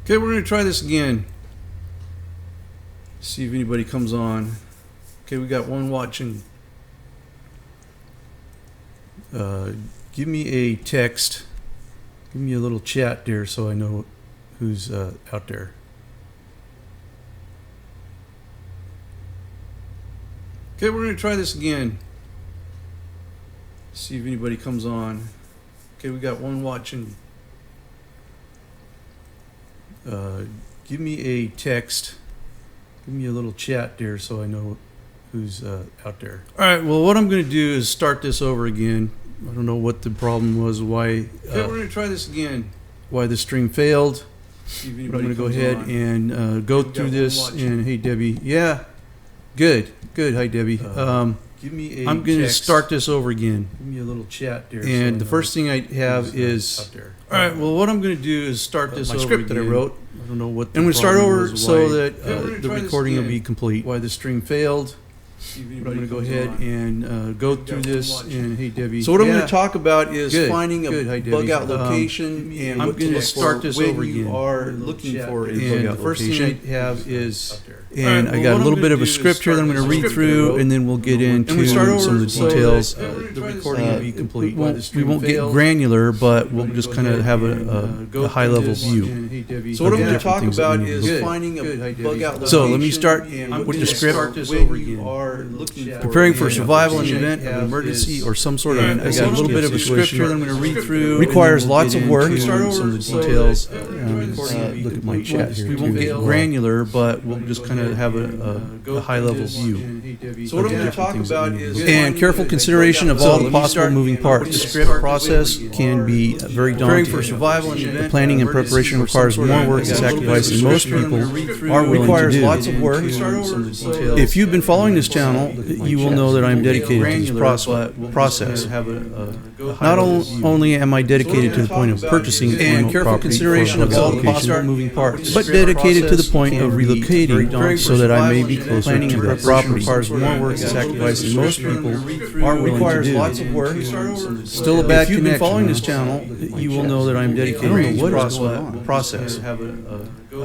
Okay, we're going to try this again. See if anybody comes on. Okay, we got one watching. Give me a text. Give me a little chat there so I know who's out there. Okay, we're going to try this again. See if anybody comes on. Okay, we got one watching. Give me a text. Give me a little chat there so I know who's out there. All right, well, what I'm going to do is start this over again. I don't know what the problem was, why. Okay, we're going to try this again. Why the stream failed. But I'm going to go ahead and go through this. And hey, Debbie. Yeah, good. Hi, Debbie. Give me a I'm going to start this over again. Give me a little chat there. And the first thing I have is... All right, well, what I'm going to do is start this over script again. That I wrote. I don't know what the I'm going to start over so that the recording will be complete. Why the stream failed. But I'm going to go ahead and go through this. And hey, Debbie. So what I'm going to talk about is finding a bug out location. And I'm going to start this over again. You are looking for a bug out location. The first thing I have is... And I got a little bit of a script here that I'm going to read through, and then we'll get into some of the details. The recording will be complete. We won't get granular, but we'll just kind of have a high-level view. So what I'm going to talk about is finding a bug out location. So let me start with the script. Preparing for survival in the event of an emergency or some sort of... I got a little bit of a script here that I'm going to read through. Requires lots of work. Some of the details. Look at my chat here. We won't get granular, but we'll just kind of have a high-level view. So what I'm going to talk about is... And careful consideration of all the possible moving parts. The script process can be very daunting. Preparing for survival in the event. The planning and preparation requires more work and sacrifice than most people are willing to do. Lots of work. If you've been following this channel, you will know that I'm dedicated to this process. Not only am I dedicated to the point of purchasing and careful consideration of all the possible moving parts, but dedicated to the point of relocating so that I may be closer to that property. Requires more work and sacrifice than most people are willing to do. Lots of work. Still a bad connection. If you've been following this channel, you will know that I'm dedicated to this process.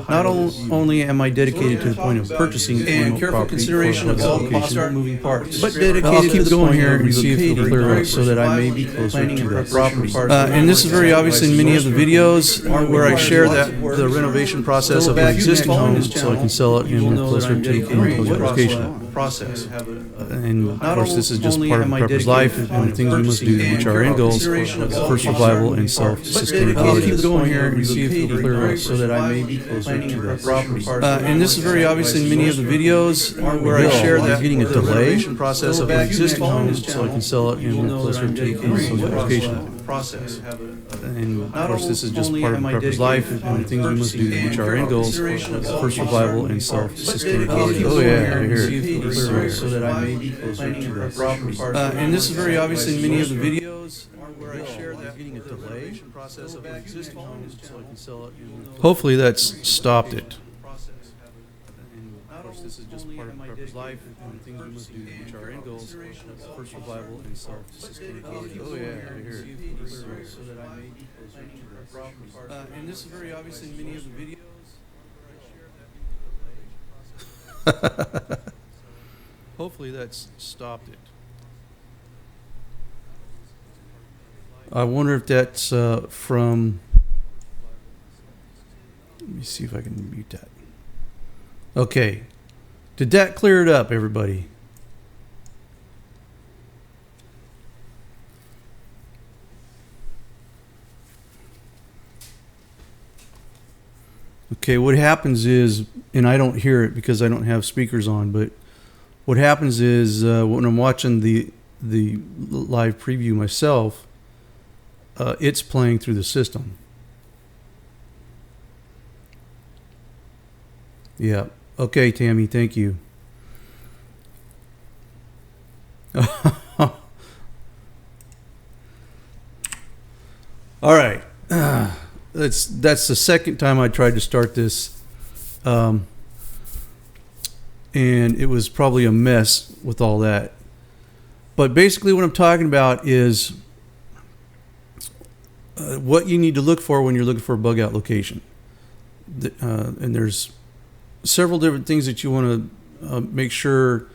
Not only am I dedicated to the point of purchasing and careful consideration of all the possible moving parts, but dedicated to the point here and see if it'll clear up so that I may be closer to that property. And this is very obvious in many of the videos where I share the renovation process of an existing home so I can sell it and closer to the location. And of course, this is just part of prepper's life and the things we must do to reach our end goals for survival and self-sustainability. I'll keep going here and see if it'll clear up so that I may be closer to that property. And this is very obvious in many of the videos where I share that getting a delay process of an existing home so I can sell it and closer to the location. And of course, this is just part of prepper's life and the things we must do to reach our end goals for survival and self-sustainability. Oh yeah, I hear it. So that I may be closer to that property. And this is very obvious in many of the videos where I share that getting a delay process of an existing home so I can sell it. Hopefully that's stopped it. Of course, this is just part of prepper's life and the things we must do to reach our end goals for survival and self-sustainability. Oh yeah, I hear it. So that I may be closer to that property. And this is very obvious in many of the videos where I share that process. Hopefully that's stopped it. I wonder if that's from... Let me see if I can mute that. Okay. Did that clear it up, everybody? Okay, what happens is, and I don't hear it because I don't have speakers on, but what happens is when I'm watching the live preview myself, it's playing through the system. Yeah. Okay, Tammy, thank you. All right. That's the second time I tried to start this. And it was probably a mess with all that. But basically what I'm talking about is what you need to look for when you're looking for a bug out location. And there's several different things that you want to make sure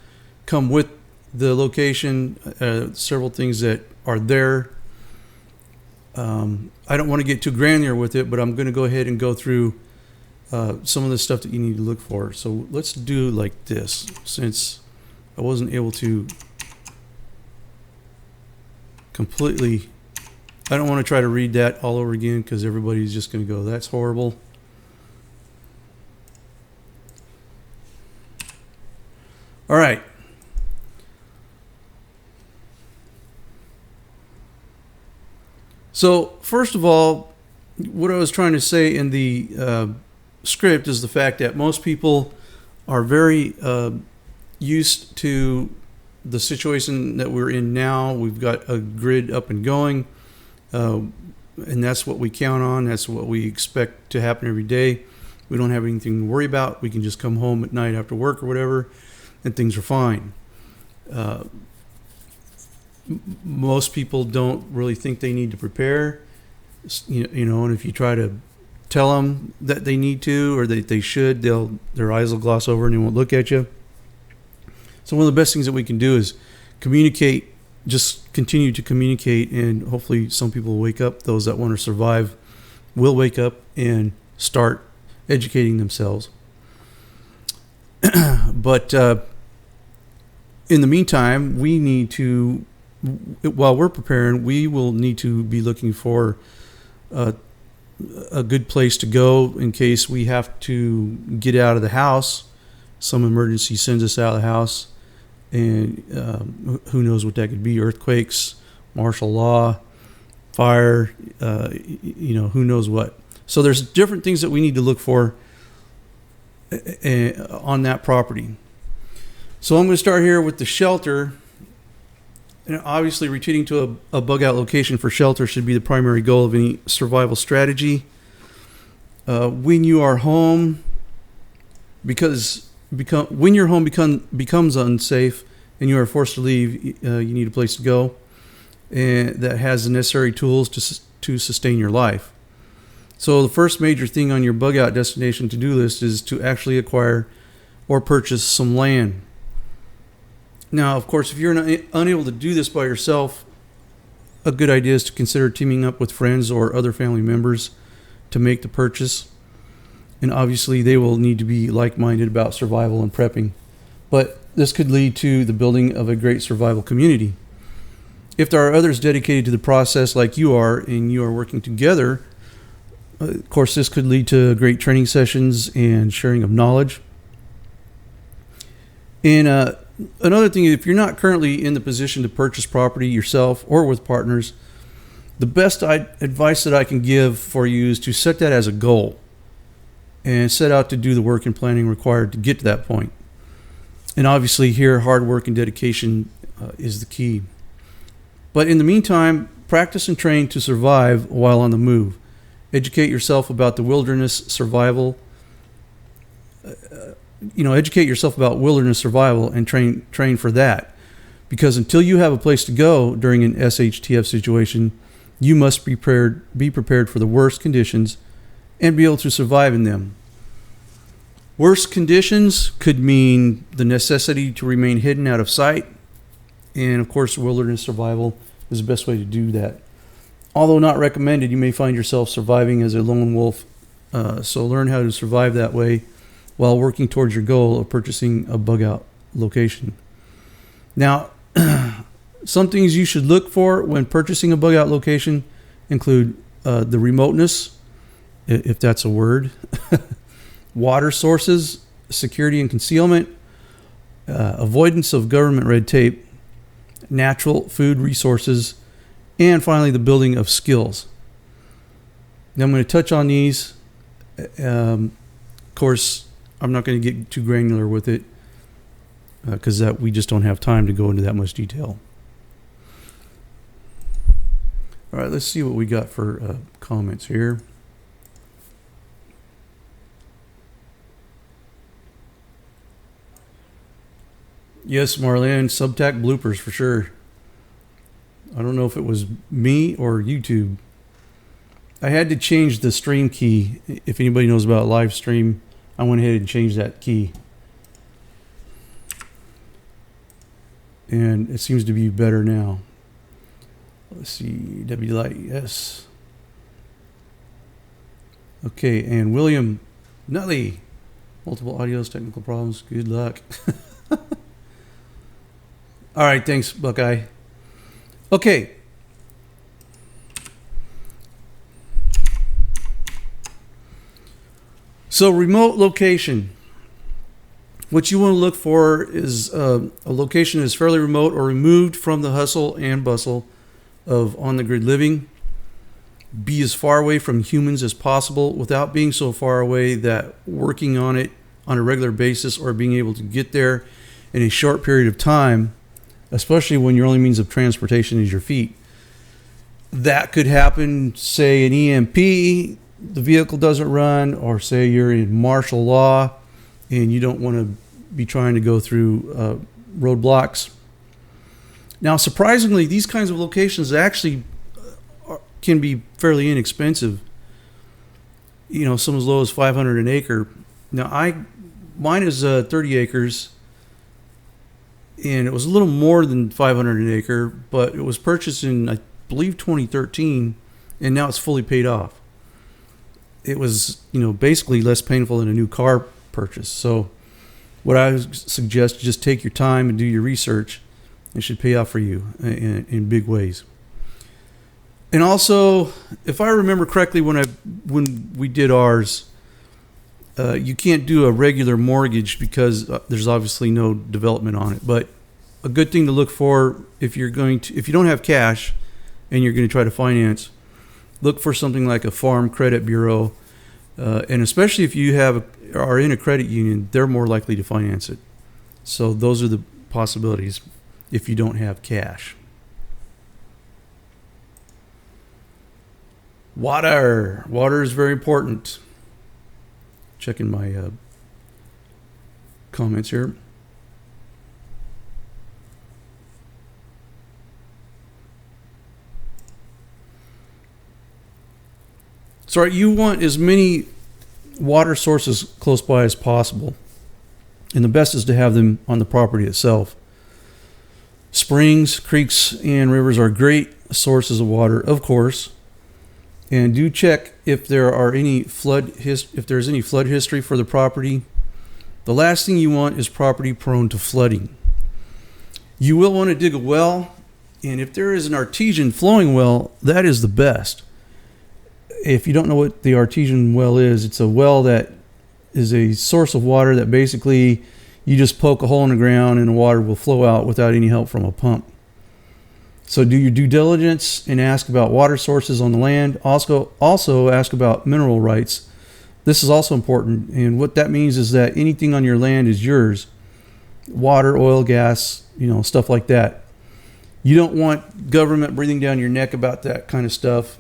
come with the location. Several things that are there. I don't want to get too granular with it, but I'm going to go ahead and go through some of the stuff that you need to look for. So let's do like this, since I wasn't able to completely. I don't want to try to read that all over again because everybody's just going to go, that's horrible. All right. So first of all, what I was trying to say in the script is the fact that most people are very used to the situation that we're in now. We've got a grid up and going, and that's what we count on. That's what we expect to happen every day. We don't have anything to worry about. We can just come home at night after work or whatever, and things are fine. Most people don't really think they need to prepare, and if you try to tell them that they need to or that they should, their eyes will gloss over and they won't look at you. So one of the best things that we can do is communicate, just continue to communicate, and hopefully some people will wake up. Those that want to survive will wake up and start educating themselves. But in the meantime, we need to, while we're preparing, we will need to be looking for a good place to go in case we have to get out of the house. Some emergency sends us out of the house, and who knows what that could be: earthquakes, martial law, fire, who knows what. So there's different things that we need to look for on that property. So I'm going to start here with the shelter. And obviously, retreating to a bug out location for shelter should be the primary goal of any survival strategy. When you are home, when your home becomes unsafe and you are forced to leave, you need a place to go, and that has the necessary tools to sustain your life. So the first major thing on your bug out destination to-do list is to actually acquire or purchase some land. Now, of course, if you're unable to do this by yourself, a good idea is to consider teaming up with friends or other family members to make the purchase. And obviously, they will need to be like-minded about survival and prepping. But this could lead to the building of a great survival community. If there are others dedicated to the process like you are, and you are working together, of course, this could lead to great training sessions and sharing of knowledge. And another thing, if you're not currently in the position to purchase property yourself or with partners, the best advice that I can give for you is to set that as a goal and set out to do the work and planning required to get to that point. And obviously here, hard work and dedication is the key. But in the meantime, practice and train to survive while on the move. Educate yourself about the wilderness survival. Educate yourself about wilderness survival and train for that. Because until you have a place to go during an SHTF situation, you must be prepared for the worst conditions and be able to survive in them. Worst conditions could mean the necessity to remain hidden out of sight. And of course, wilderness survival is the best way to do that. Although not recommended, you may find yourself surviving as a lone wolf. So learn how to survive that way while working towards your goal of purchasing a bug out location. Now, some things you should look for when purchasing a bug out location include the remoteness, if that's a word, water sources, security and concealment, avoidance of government red tape, natural food resources, and finally the building of skills. Now I'm going to touch on these. Of course, I'm not going to get too granular with it because we just don't have time to go into that much detail. All right, let's see what we got for comments here. Yes, Marlene, Subtac bloopers for sure. I don't know if it was me or YouTube. I had to change the stream key. If anybody knows about live stream, I went ahead and changed that key. And it seems to be better now. Let's see, W-Light, yes. Okay, and William Nutley, multiple audios, technical problems, good luck. All right, thanks, Buckeye. Okay. So remote location. What you want to look for is a location that is fairly remote or removed from the hustle and bustle of on-the-grid living. Be as far away from humans as possible without being so far away that working on it on a regular basis or being able to get there in a short period of time, especially when your only means of transportation is your feet. That could happen, say, an EMP, the vehicle doesn't run, or say you're in martial law and you don't want to be trying to go through roadblocks. Now, surprisingly, these kinds of locations actually can be fairly inexpensive. You know, some as low as $500 an acre. Now, mine is 30 acres, and it was a little more than $500 an acre, but it was purchased in, I believe, 2013, and now it's fully paid off. It was, you know, basically less painful than a new car purchase. So what I suggest, just take your time and do your research. It should pay off for you in big ways. And also, if I remember correctly, when we did ours, you can't do a regular mortgage because there's obviously no development on it. But a good thing to look for if you don't have cash and you're going to try to finance, look for something like a farm credit bureau, and especially if you are in a credit union, they're more likely to finance it. So those are the possibilities if you don't have cash. Water is very important. Checking my comments here. So you want as many water sources close by as possible, and the best is to have them on the property itself. Springs, creeks, and rivers are great sources of water, of course, and do check if there's any flood history for the property. The last thing you want is property prone to flooding. You will want to dig a well, and if there is an artesian flowing well, that is the best. If you don't know what the artesian well is, it's a well that is a source of water that basically you just poke a hole in the ground and the water will flow out without any help from a pump. So do your due diligence and ask about water sources on the land. Also ask about mineral rights. This is also important, and what that means is that anything on your land is yours. Water, oil, gas, stuff like that. You don't want government breathing down your neck about that kind of stuff.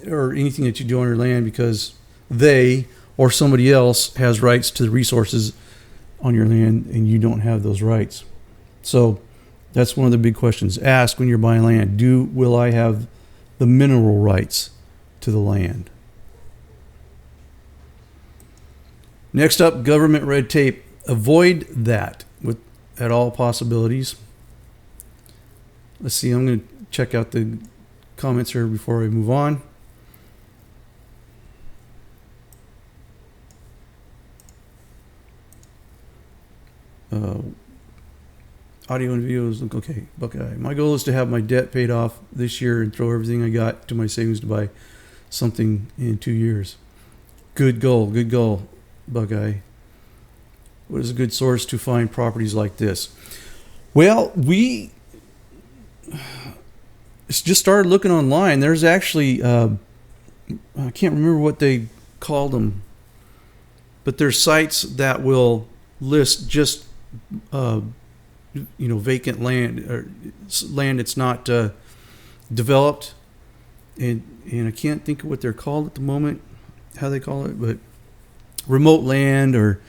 Or anything that you do on your land, because they or somebody else has rights to the resources on your land and you don't have those rights. So that's one of the big questions. Ask when you're buying land, will I have the mineral rights to the land? Next up, government red tape. Avoid that at all possibilities. Let's see, I'm going to check out the comments here before I move on. Audio and videos look okay. Buckeye. My goal is to have my debt paid off this year and throw everything I got to my savings to buy something in 2 years. Good goal, Buckeye. What is a good source to find properties like this? Well, we just started looking online. There's actually, I can't remember what they called them, but there's sites that will list just vacant land or land that's not developed, and I can't think of what they're called at the moment, how they call it, but remote land or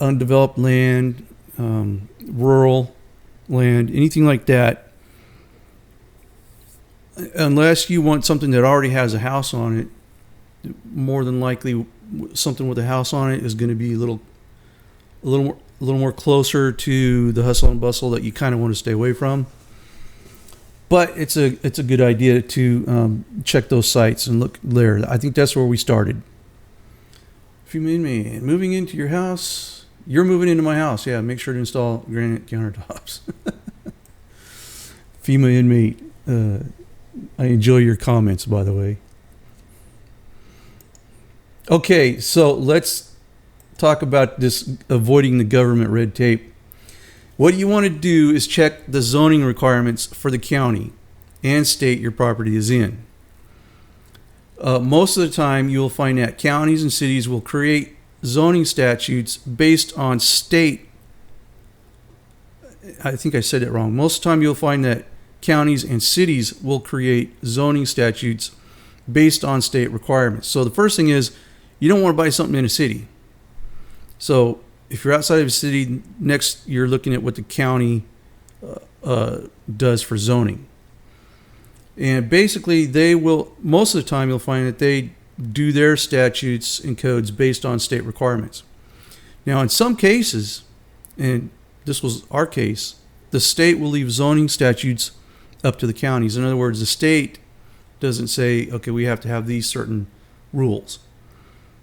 undeveloped land, rural land, anything like that. unless you want something that already has a house on it, more than likely something with a house on it is going to be a little more closer to the hustle and bustle that you kind of want to stay away from. But it's a good idea to check those sites and look there. I think that's where we started. If you mean me moving into your house, you're moving into my house. Yeah, make sure to install granite countertops. FEMA inmate. I enjoy your comments, by the way. Okay, so let's talk about this avoiding the government red tape. What you want to do is check the zoning requirements for the county and state your property is in. Most of the time, you'll find that counties and cities will create zoning statutes based on state. I think I said it wrong. Most of the time, you'll find that counties and cities will create zoning statutes based on state requirements. So the first thing is, you don't want to buy something in a city. So if you're outside of a city, next you're looking at what the county does for zoning. And basically most of the time you'll find that they do their statutes and codes based on state requirements. Now in some cases, and this was our case, the state will leave zoning statutes up to the counties. In other words, the state doesn't say, okay, we have to have these certain rules.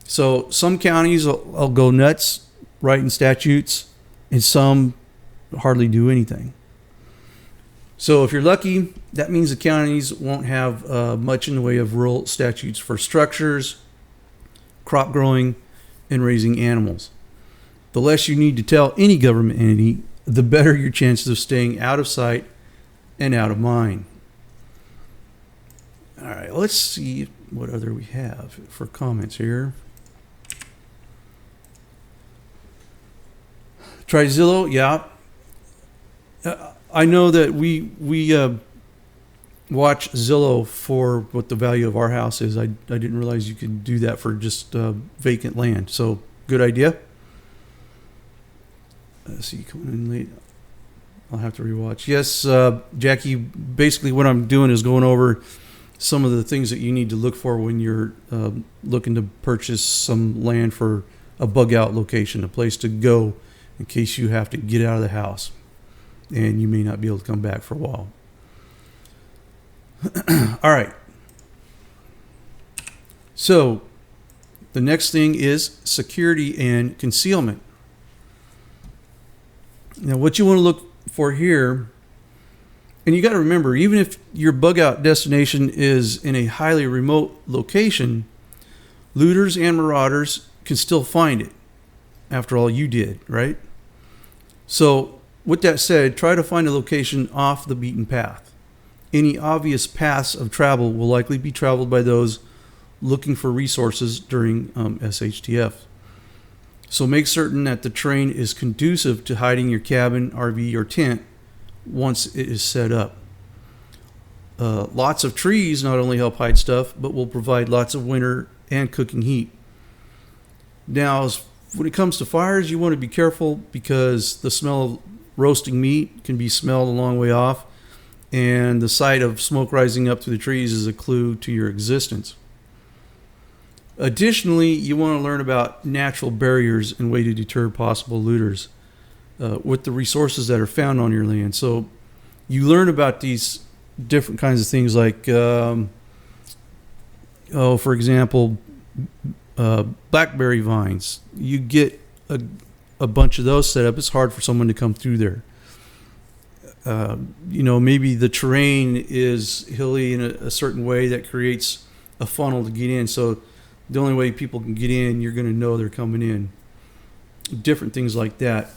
So some counties will go nuts writing statutes, and some hardly do anything. So if you're lucky, that means the counties won't have much in the way of rural statutes for structures, crop growing, and raising animals. The less you need to tell any government entity, the better your chances of staying out of sight and out of mind. All right, let's see what other we have for comments here. Try Zillow, yeah. I know that we watch Zillow for what the value of our house is. I didn't realize you could do that for just vacant land. So good idea. Let's see, coming in late. I'll have to rewatch. Yes, Jackie. Basically, what I'm doing is going over some of the things that you need to look for when you're looking to purchase some land for a bug out location, a place to go in case you have to get out of the house and you may not be able to come back for a while. All right. So the next thing is security and concealment. Now, what you want to look for here, and you got to remember, even if your bug out destination is in a highly remote location, looters and marauders can still find it. After all, you did, right? So with that said, try to find a location off the beaten path. Any obvious paths of travel will likely be traveled by those looking for resources during SHTF. So make certain that the terrain is conducive to hiding your cabin, RV, or tent once it is set up. Lots of trees not only help hide stuff, but will provide lots of winter and cooking heat. Now, when it comes to fires, you want to be careful because the smell of roasting meat can be smelled a long way off, and the sight of smoke rising up through the trees is a clue to your existence. Additionally, you want to learn about natural barriers and way to deter possible looters with the resources that are found on your land. So you learn about these different kinds of things like, for example, blackberry vines. You get a bunch of those set up. It's hard for someone to come through there. Maybe the terrain is hilly in a certain way that creates a funnel to get in. So the only way people can get in, you're going to know they're coming in. Different things like that.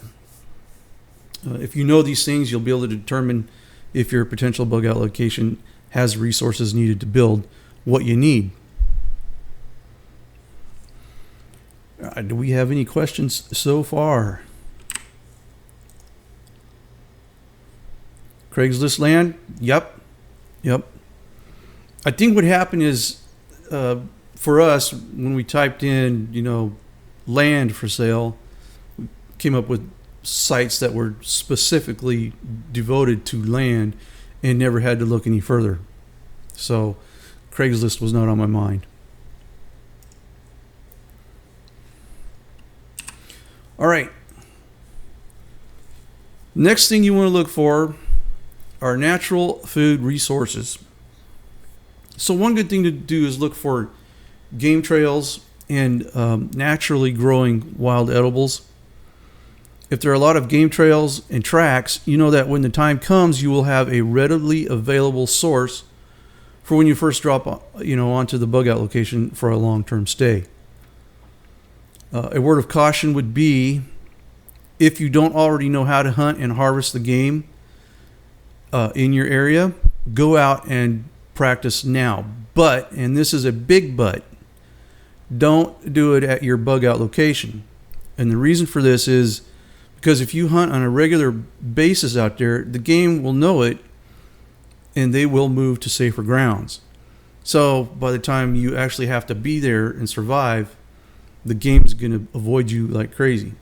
If you know these things, you'll be able to determine if your potential bug out location has resources needed to build what you need. Do we have any questions so far? Craigslist land? Yep. I think what happened is, for us, when we typed in, land for sale, we came up with sites that were specifically devoted to land and never had to look any further. So Craigslist was not on my mind. All right. Next thing you want to look for are natural food resources. So one good thing to do is look for game trails and naturally growing wild edibles. If there are a lot of game trails and tracks, you know that when the time comes, you will have a readily available source for when you first drop, onto the bug out location for a long-term stay. A word of caution would be, if you don't already know how to hunt and harvest the game in your area, go out and practice now. But, and this is a big but, don't do it at your bug out location. And the reason for this is because if you hunt on a regular basis out there, the game will know it and they will move to safer grounds. So by the time you actually have to be there and survive, the game's going to avoid you like crazy.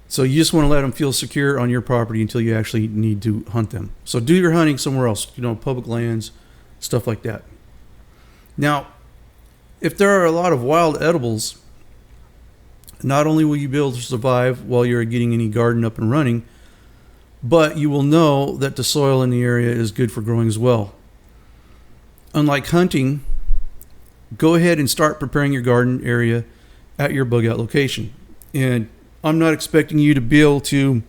So you just want to let them feel secure on your property until you actually need to hunt them. So do your hunting somewhere else, public lands, stuff like that. Now, if there are a lot of wild edibles, not only will you be able to survive while you're getting any garden up and running, but you will know that the soil in the area is good for growing as well. Unlike hunting, go ahead and start preparing your garden area at your bug out location. And I'm not expecting you to be able to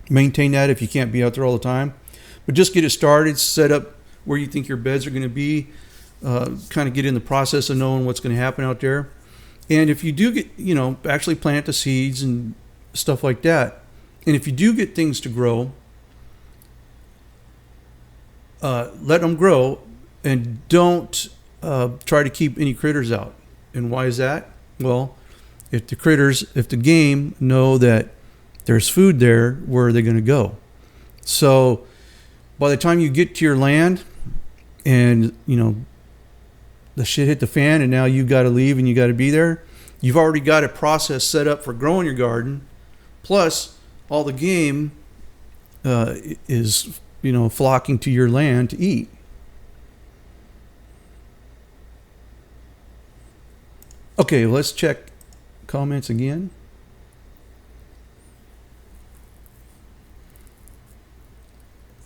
maintain that if you can't be out there all the time, but just get it started, set up where you think your beds are going to be, kind of get in the process of knowing what's going to happen out there. And if you do get, actually plant the seeds and stuff like that. And if you do get things to grow, let them grow and don't try to keep any critters out. And why is that? Well, if the game know that there's food there, where are they going to go? So by the time you get to your land and, the shit hit the fan and now you've got to leave and you got to be there, you've already got a process set up for growing your garden. Plus all the game is, flocking to your land to eat. Okay, let's check comments again.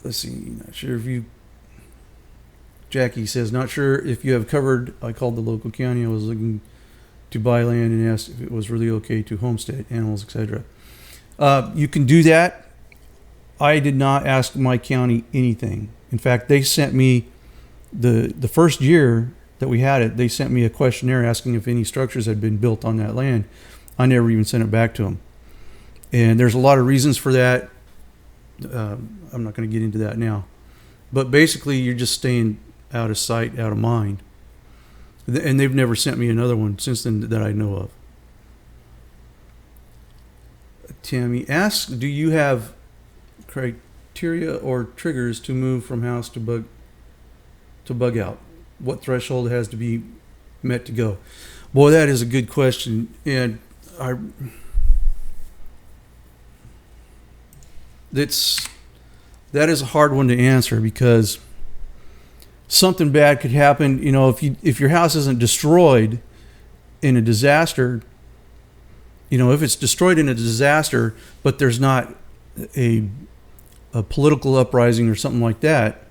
Let's see, not sure if you... Jackie says, not sure if you have covered. I called the local county. I was looking to buy land and asked if it was really okay to homestead animals, etc. You can do that. I did not ask my county anything. In fact, they sent me the first year that we had it, they sent me a questionnaire asking if any structures had been built on that land. I never even sent it back to them. And there's a lot of reasons for that. I'm not going to get into that now. But basically, you're just staying out of sight, out of mind. And they've never sent me another one since then that I know of. Tammy asks, do you have criteria or triggers to move from house to bug out? What threshold has to be met to go? Boy, that is a good question. And that is a hard one to answer, because something bad could happen. If your house isn't destroyed in a disaster, if it's destroyed in a disaster, but there's not a political uprising or something like that,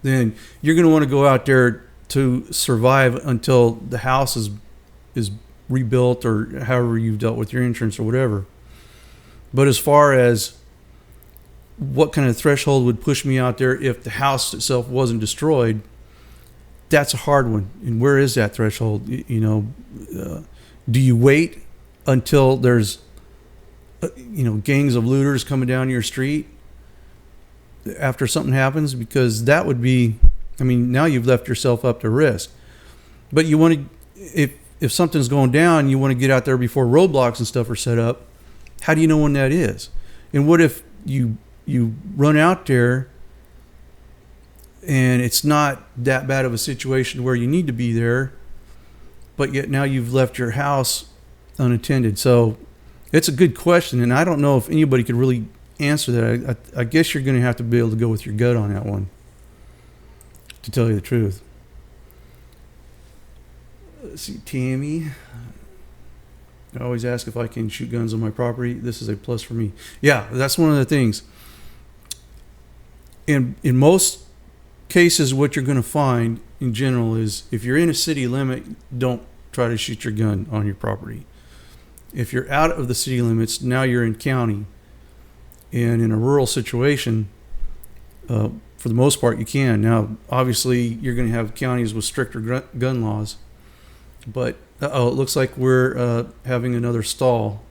then you're going to want to go out there to survive until the house is rebuilt, or however you've dealt with your insurance or whatever. But as far as what kind of threshold would push me out there if the house itself wasn't destroyed, that's a hard one. And where is that threshold? Do you wait until there's gangs of looters coming down your street after something happens? Because that would be, now you've left yourself up to risk. But you want to, if something's going down, you want to get out there before roadblocks and stuff are set up. How do you know when that is? And what if you run out there and it's not that bad of a situation where you need to be there, but yet now you've left your house unattended? So it's a good question, and I don't know if anybody could really answer that. I guess you're going to have to be able to go with your gut on that one. to tell you the truth. Let's see, Tammy. I always ask if I can shoot guns on my property. This is a plus for me. Yeah, that's one of the things. And in most cases, what you're going to find in general is if you're in a city limit, don't try to shoot your gun on your property. If you're out of the city limits, now you're in county. And in a rural situation, for the most part, you can. Now, obviously, you're going to have counties with stricter gun laws. But, it looks like we're having another stall.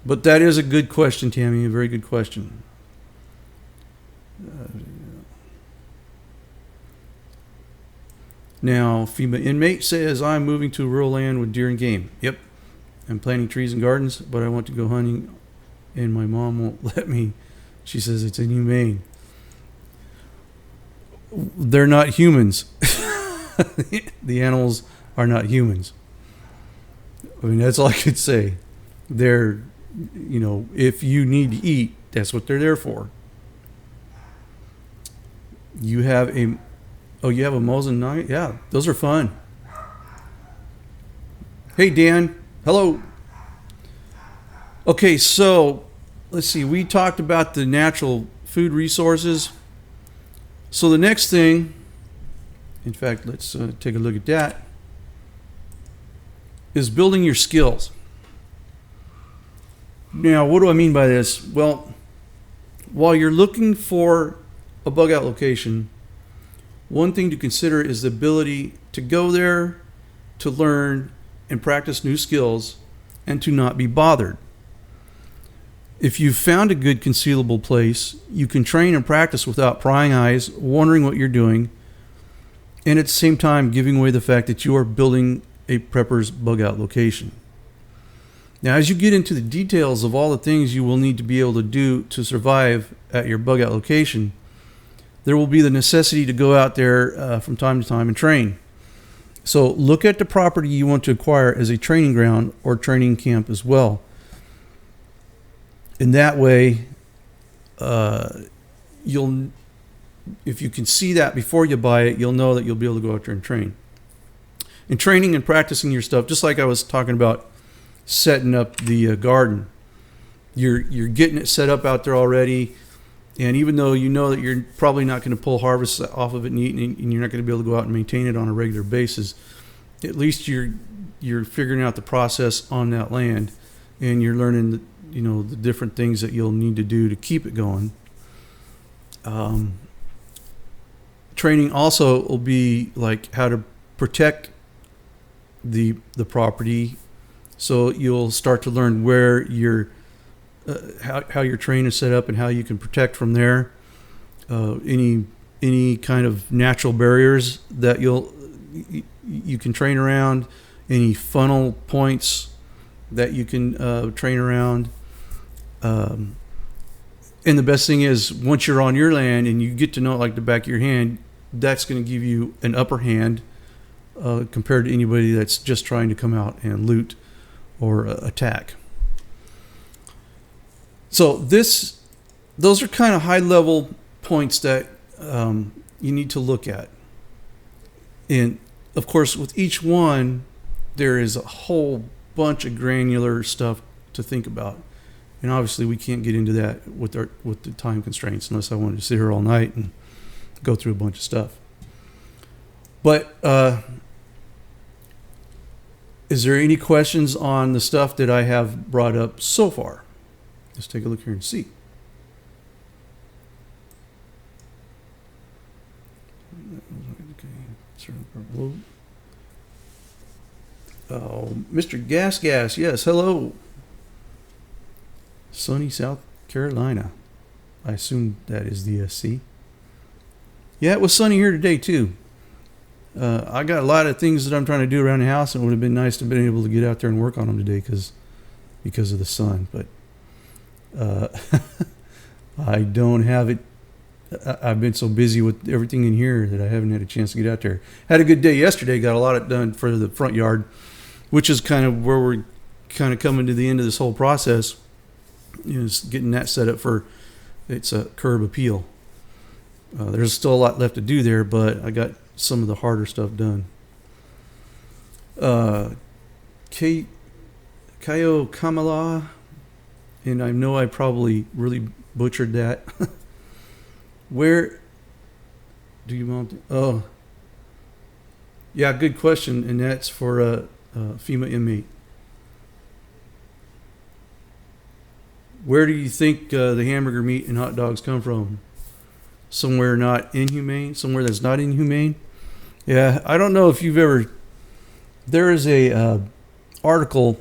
But that is a good question, Tammy. A very good question. Now, FEMA inmate says, I'm moving to rural land with deer and game. Yep. I'm planting trees and gardens, but I want to go hunting, and my mom won't let me. She says it's inhumane. They're not humans. The animals are not humans. I mean, that's all I could say. They're, if you need to eat, that's what they're there for. You have a Mosin nugget? Yeah, those are fun. Hey, Dan. Hello. Okay, so let's see. We talked about the natural food resources. So the next thing, in fact, let's take a look at that, is building your skills. Now, what do I mean by this? Well, while you're looking for a bug out location, one thing to consider is the ability to go there, to learn and practice new skills, and to not be bothered. If you've found a good concealable place, you can train and practice without prying eyes, wondering what you're doing, and at the same time giving away the fact that you are building a prepper's bug out location. Now, as you get into the details of all the things you will need to be able to do to survive at your bug out location, there will be the necessity to go out there from time to time and train. So look at the property you want to acquire as a training ground or training camp as well. In that way, if you can see that before you buy it, you'll know that you'll be able to go out there and train. In training and practicing your stuff, just like I was talking about setting up the garden, you're getting it set up out there already. And even though you know that you're probably not going to pull harvests off of it and eat, and you're not going to be able to go out and maintain it on a regular basis, at least you're figuring out the process on that land, and you're learning the different things that you'll need to do to keep it going. Training also will be like how to protect the property, so you'll start to learn where your how your terrain is set up and how you can protect from there. Any kind of natural barriers that you can train around, any funnel points that you can train around. And the best thing is, once you're on your land and you get to know it like the back of your hand, that's going to give you an upper hand compared to anybody that's just trying to come out and loot or attack. So those are kind of high level points that you need to look at. And of course, with each one, there is a whole bunch of granular stuff to think about. And obviously, we can't get into that with the time constraints, unless I wanted to sit here all night and go through a bunch of stuff. But is there any questions on the stuff that I have brought up so far? Let's take a look here and see. Oh, Mr. Gas, yes, hello. Sunny South Carolina. I assume that is the SC. Yeah, it was sunny here today too. I got a lot of things that I'm trying to do around the house, and it would have been nice to have been able to get out there and work on them today because of the sun. But I don't have it. I've been so busy with everything in here that I haven't had a chance to get out there. Had a good day yesterday. Got a lot done for the front yard, which is kind of where we're kind of coming to the end of this whole process. Is getting that set up for it's a curb appeal. There's still a lot left to do there, but I got some of the harder stuff done. Kayo Kamala, and I know I probably really butchered that. Where do you mount it? Oh, yeah, good question, and that's for a FEMA inmate. Where do you think the hamburger meat and hot dogs come from? Somewhere not inhumane? Somewhere that's not inhumane? Yeah, I don't know if you've ever... There is a article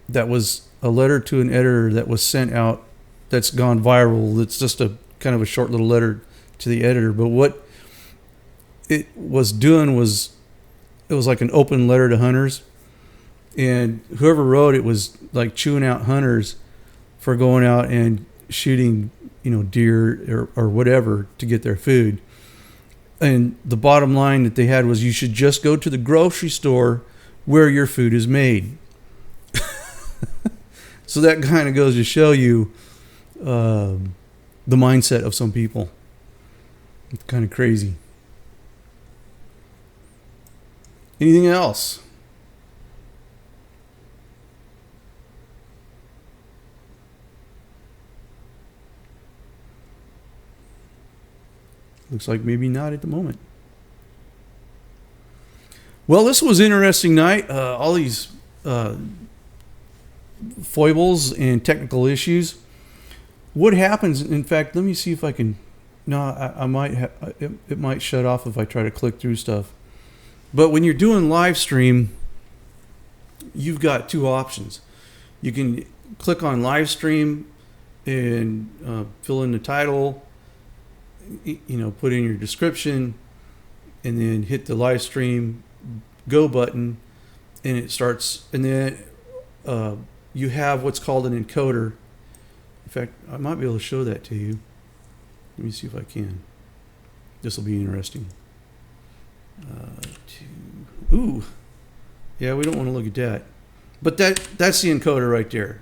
that was a letter to an editor that was sent out that's gone viral. It's just a kind of a short little letter to the editor. But what it was doing was, it was like an open letter to hunters. And whoever wrote it was like chewing out hunters for going out and shooting, deer or whatever to get their food. And the bottom line that they had was, you should just go to the grocery store where your food is made. So that kind of goes to show you the mindset of some people. It's kind of crazy. Anything else? Looks like maybe not at the moment. Well, this was an interesting night. All these foibles and technical issues. What happens, in fact, let me see if I can... No, I might it might shut off if I try to click through stuff. But when you're doing live stream, you've got two options. You can click on live stream and fill in the title, put in your description, and then hit the live stream go button, and it starts. And then you have what's called an encoder. In fact, I might be able to show that to you. Let me see if I can. This will be interesting. Ooh, yeah, we don't want to look at that. But that's the encoder right there,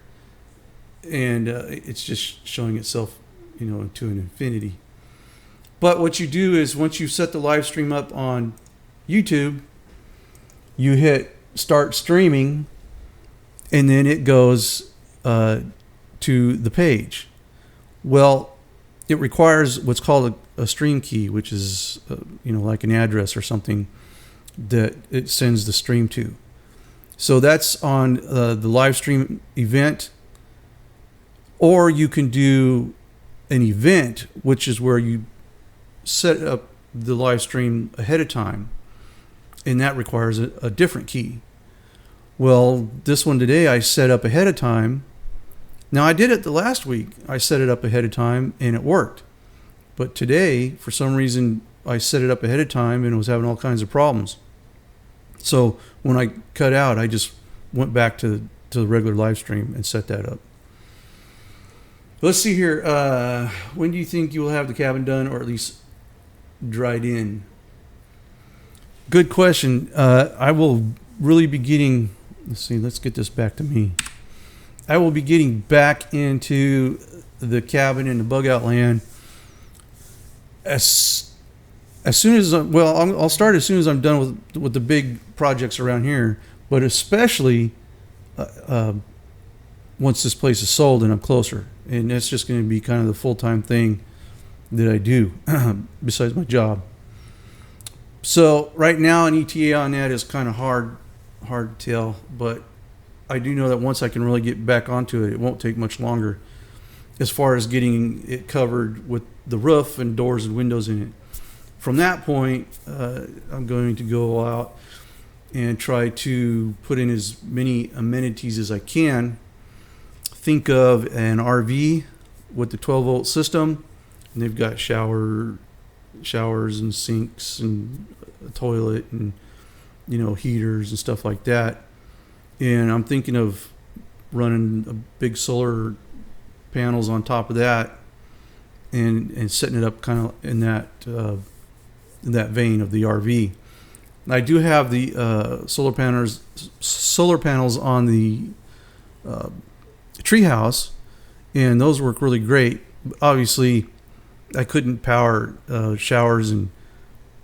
and it's just showing itself, to an infinity. But what you do is, once you set the live stream up on YouTube, you hit start streaming, and then it goes to the page. Well, it requires what's called a stream key, which is like an address or something that it sends the stream to. So that's on the live stream event, or you can do an event, which is where you set up the live stream ahead of time, and that requires a different key. Well, this one today I set up ahead of time. Now, I did it the last week. I set it up ahead of time and it worked. But today, for some reason, I set it up ahead of time and it was having all kinds of problems. So when I cut out, I just went back to the regular live stream and set that up. Let's see here. When do you think you will have the cabin done, or at least dried in? Good question. I will really be getting... Let's see. Let's get this back to me. I will be getting back into the cabin and the bug out land as soon as I'll start as soon as I'm done with the big projects around here, but especially once this place is sold and I'm closer, and that's just going to be kind of the full-time thing that I do besides my job. So right now an ETA on that is kind of hard to tell, but I do know that once I can really get back onto it, it won't take much longer as far as getting it covered with the roof and doors and windows in it. From that point, I'm going to go out and try to put in as many amenities as I can. Think of an RV with the 12-volt system, and they've got showers and sinks and a toilet and heaters and stuff like that. And I'm thinking of running a big solar panels on top of that, and setting it up kind of in that vein of the RV. I do have the solar panels on the treehouse, and those work really great. obviously I couldn't power showers and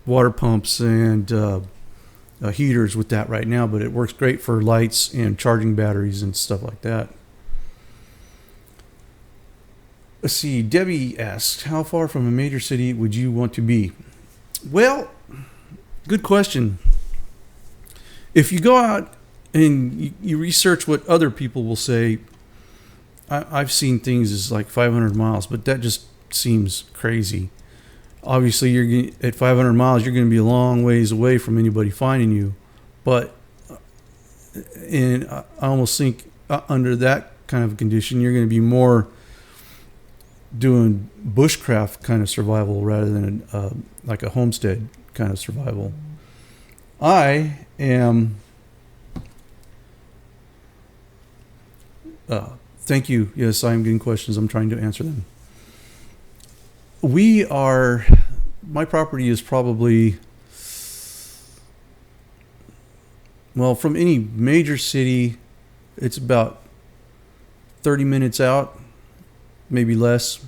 water pumps and heaters with that right now, but it works great for lights and charging batteries and stuff like that. Let's see, Debbie asks, how far from a major city would you want to be? Well, good question. If you go out and you research what other people will say, I've seen things as like 500 miles, but that just seems crazy. Obviously, you're at 500 miles, you're going to be a long ways away from anybody finding you. But and I almost think under that kind of condition, you're going to be more doing bushcraft kind of survival rather than like a homestead kind of survival. I am. Thank you. Yes, I am getting questions. I'm trying to answer them. My property is probably, well, from any major city, it's about 30 minutes out, maybe less.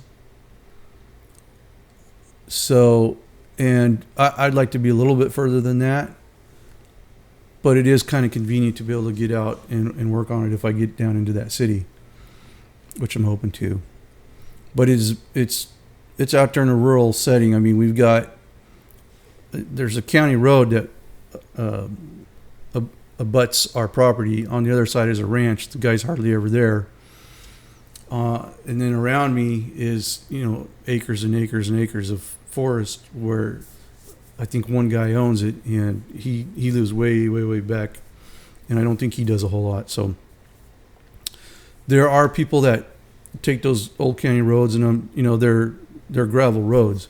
So, and I'd like to be a little bit further than that, but it is kind of convenient to be able to get out and work on it if I get down into that city, which I'm hoping to. But it's out there in a rural setting. I mean, there's a county road that abuts our property. On the other side is a ranch. The guy's hardly ever there. And then around me is, acres and acres and acres of forest where I think one guy owns it, and he lives way, way, way back, and I don't think he does a whole lot. So there are people that take those old county roads, and they're gravel roads,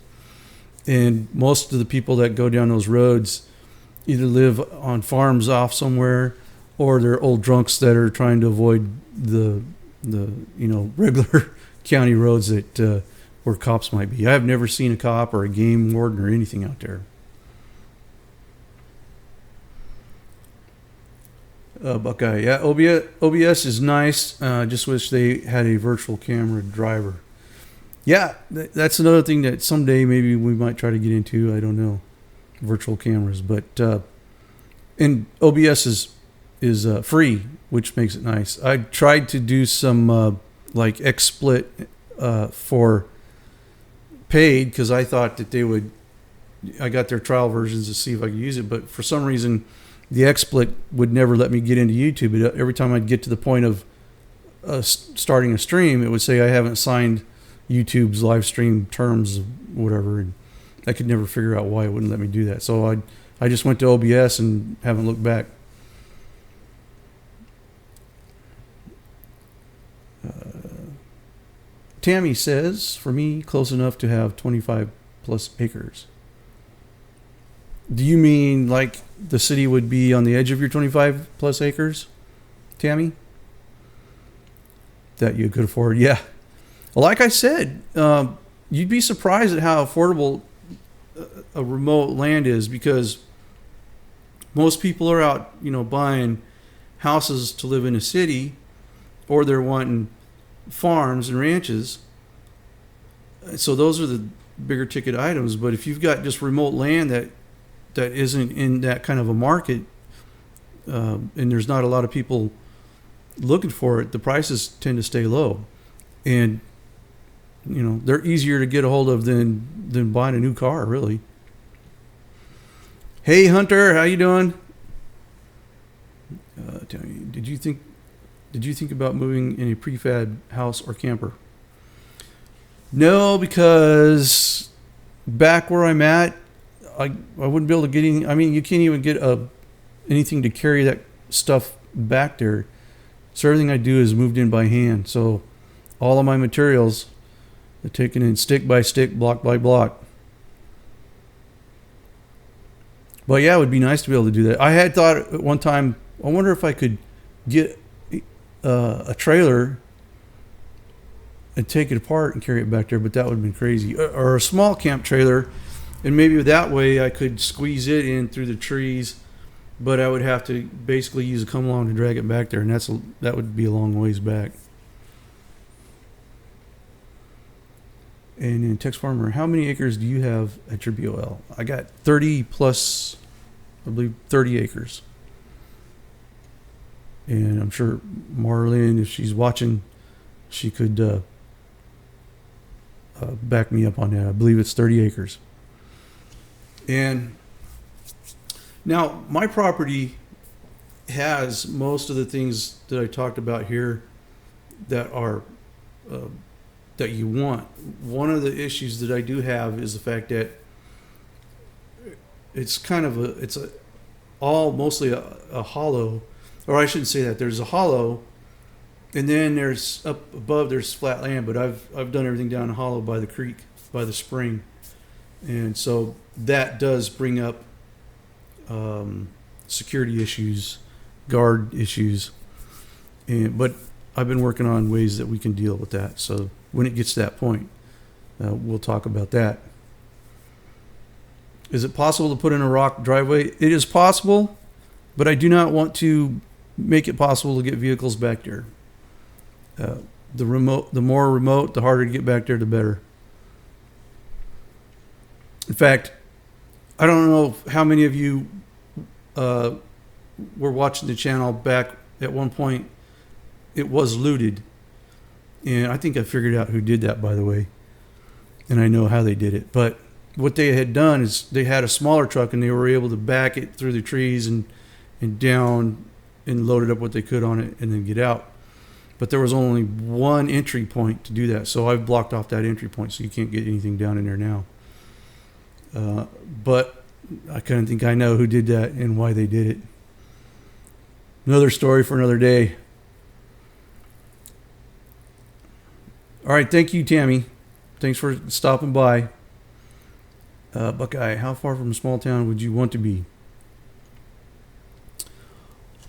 and most of the people that go down those roads either live on farms off somewhere, or they're old drunks that are trying to avoid the regular county roads that where cops might be. I have never seen a cop or a game warden or anything out there. Buckeye, yeah, OBS is nice. Just wish they had a virtual camera driver. Yeah, that's another thing that someday maybe we might try to get into. I don't know, virtual cameras, but and OBS is free, which makes it nice. I tried to do some like XSplit for paid because I thought that they would. I got their trial versions to see if I could use it, but for some reason, the XSplit would never let me get into YouTube. Every time I'd get to the point of starting a stream, it would say I haven't signed YouTube's live stream terms, whatever, and I could never figure out why it wouldn't let me do that. So I just went to OBS and haven't looked back. Tammy says, for me, close enough to have 25 plus acres. Do you mean like the city would be on the edge of your 25 plus acres, Tammy? That you could afford? Yeah. Well, like I said, you'd be surprised at how affordable a remote land is, because most people are out, buying houses to live in a city, or they're wanting farms and ranches. So those are the bigger ticket items. But if you've got just remote land that isn't in that kind of a market, and there's not a lot of people looking for it, the prices tend to stay low, and they're easier to get a hold of than buying a new car, really. Hey Hunter, how you doing? Tell me, did you think about moving in a prefab house or camper? No, because back where I'm at, I wouldn't be able to get any. I mean, you can't even get anything to carry that stuff back there. So everything I do is moved in by hand. So all of my materials are taken in stick by stick, block by block. But yeah, it would be nice to be able to do that. I had thought at one time, I wonder if I could get a trailer and take it apart and carry it back there, but that would have been crazy. Or a small camp trailer, and maybe that way I could squeeze it in through the trees, but I would have to basically use a come along to drag it back there, and that would be a long ways back. And in text farmer, how many acres do you have at your BOL? I got 30 plus, I believe 30 acres. And I'm sure Marlene, if she's watching, she could back me up on that. I believe it's 30 acres. And now my property has most of the things that I talked about here that are that you want. One of the issues that I do have is the fact that it's kind of mostly a hollow, or I shouldn't say that. There's a hollow, and then there's up above there's flat land, but I've done everything down a hollow by the creek, by the spring, and so that does bring up security issues, guard issues, but I've been working on ways that we can deal with that. So when it gets to that point, we'll talk about that. Is it possible to put in a rock driveway? It is possible, but I do not want to make it possible to get vehicles back there. The more remote, the harder to get back there, the better. In fact, I don't know how many of you were watching the channel back at one point. It was looted, and I think I figured out who did that, by the way, and I know how they did it. But what they had done is they had a smaller truck, and they were able to back it through the trees and down and load it up what they could on it and then get out. But there was only one entry point to do that, so I've blocked off that entry point, so you can't get anything down in there now. But I kind of think I know who did that and why they did it. Another story for another day. All right, thank you, Tammy. Thanks for stopping by. Buckeye, how far from a small town would you want to be?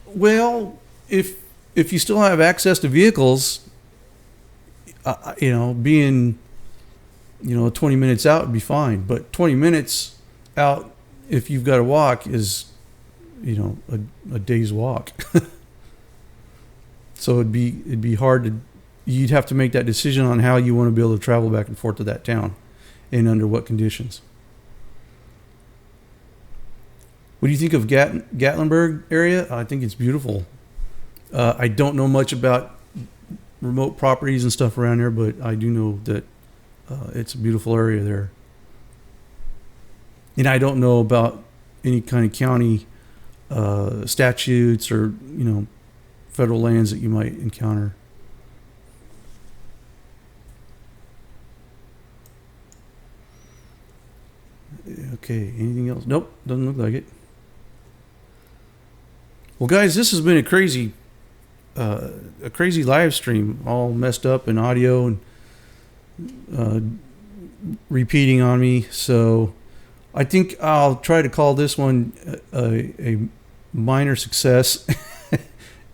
Well, if you still have access to vehicles, being 20 minutes out would be fine. But 20 minutes out, if you've got to walk, is a day's walk. So it'd be hard to. You'd have to make that decision on how you want to be able to travel back and forth to that town and under what conditions. What do you think of Gatlinburg area? I think it's beautiful. I don't know much about remote properties and stuff around there, but I do know that it's a beautiful area there. And I don't know about any kind of county statutes or, federal lands that you might encounter. Okay, anything else? Nope, doesn't look like it. Well, guys, this has been a crazy live stream, all messed up in audio and repeating on me. So I think I'll try to call this one a minor success,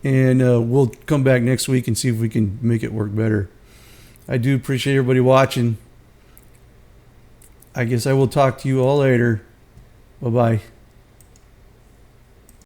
and we'll come back next week and see if we can make it work better. I do appreciate everybody watching. I guess I will talk to you all later. Bye-bye.